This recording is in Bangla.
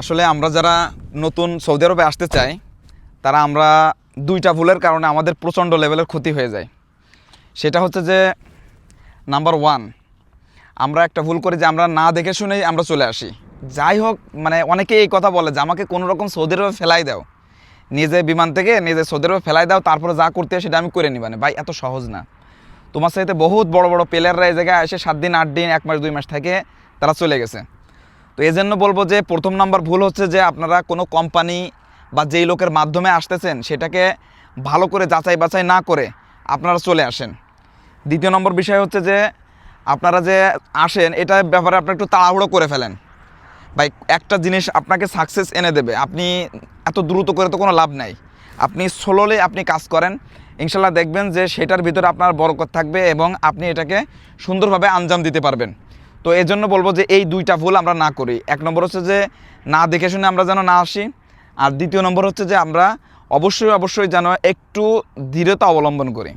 আসলে আমরা যারা নতুন সৌদি আরবে আসতে চাই তারা আমরা দুইটা ভুলের কারণে আমাদের প্রচণ্ড লেভেলের ক্ষতি হয়ে যায়। সেটা হচ্ছে যে নাম্বার ওয়ান, আমরা একটা ভুল করি যে আমরা না দেখে শুনেই আমরা চলে আসি। যাই হোক, মানে অনেকেই এই কথা বলে যে আমাকে কোনো রকম সৌদি আরবে ফেলাই দাও, নিজে বিমান থেকে নিজে সৌদি আরবে ফেলাই দাও, তারপরে যা করতে হয় সেটা আমি করে নিবানে। ভাই, এত সহজ না। তোমার সাথে বহুত বড় বড় প্লেয়াররা এই জায়গায় এসে 7 দিন 8 দিন 1 মাস 2 মাস থেকে তারা চলে গেছে। তো এই জন্য বলবো যে প্রথম নাম্বার ভুল হচ্ছে যে আপনারা কোনো কোম্পানি বা যেই লোকের মাধ্যমে আসতেছেন সেটাকে ভালো করে যাচাই বাছাই না করে আপনারা চলে আসেন। দ্বিতীয় নম্বর বিষয় হচ্ছে যে আপনারা যে আসেন এটার ব্যাপারে আপনারা একটু তাড়াহুড়ো করে ফেলেন। ভাই, একটা জিনিস আপনাকে সাকসেস এনে দেবে, আপনি এত দ্রুত করে তো কোনো লাভ নাই। আপনি স্লোলি আপনি কাজ করেন, ইনশাল্লাহ দেখবেন যে সেটার ভিতরে আপনার বরকত থাকবে এবং আপনি এটাকে সুন্দরভাবে আঞ্জাম দিতে পারবেন। তো এই জন্য বলবো যে এই দুইটা ভুল আমরা না করি। এক নম্বর হচ্ছে যে না দেখে শুনে আমরা যেন না আসি, আর দ্বিতীয় নম্বর হচ্ছে যে আমরা অবশ্যই যেন একটু ধীরতা অবলম্বন করি।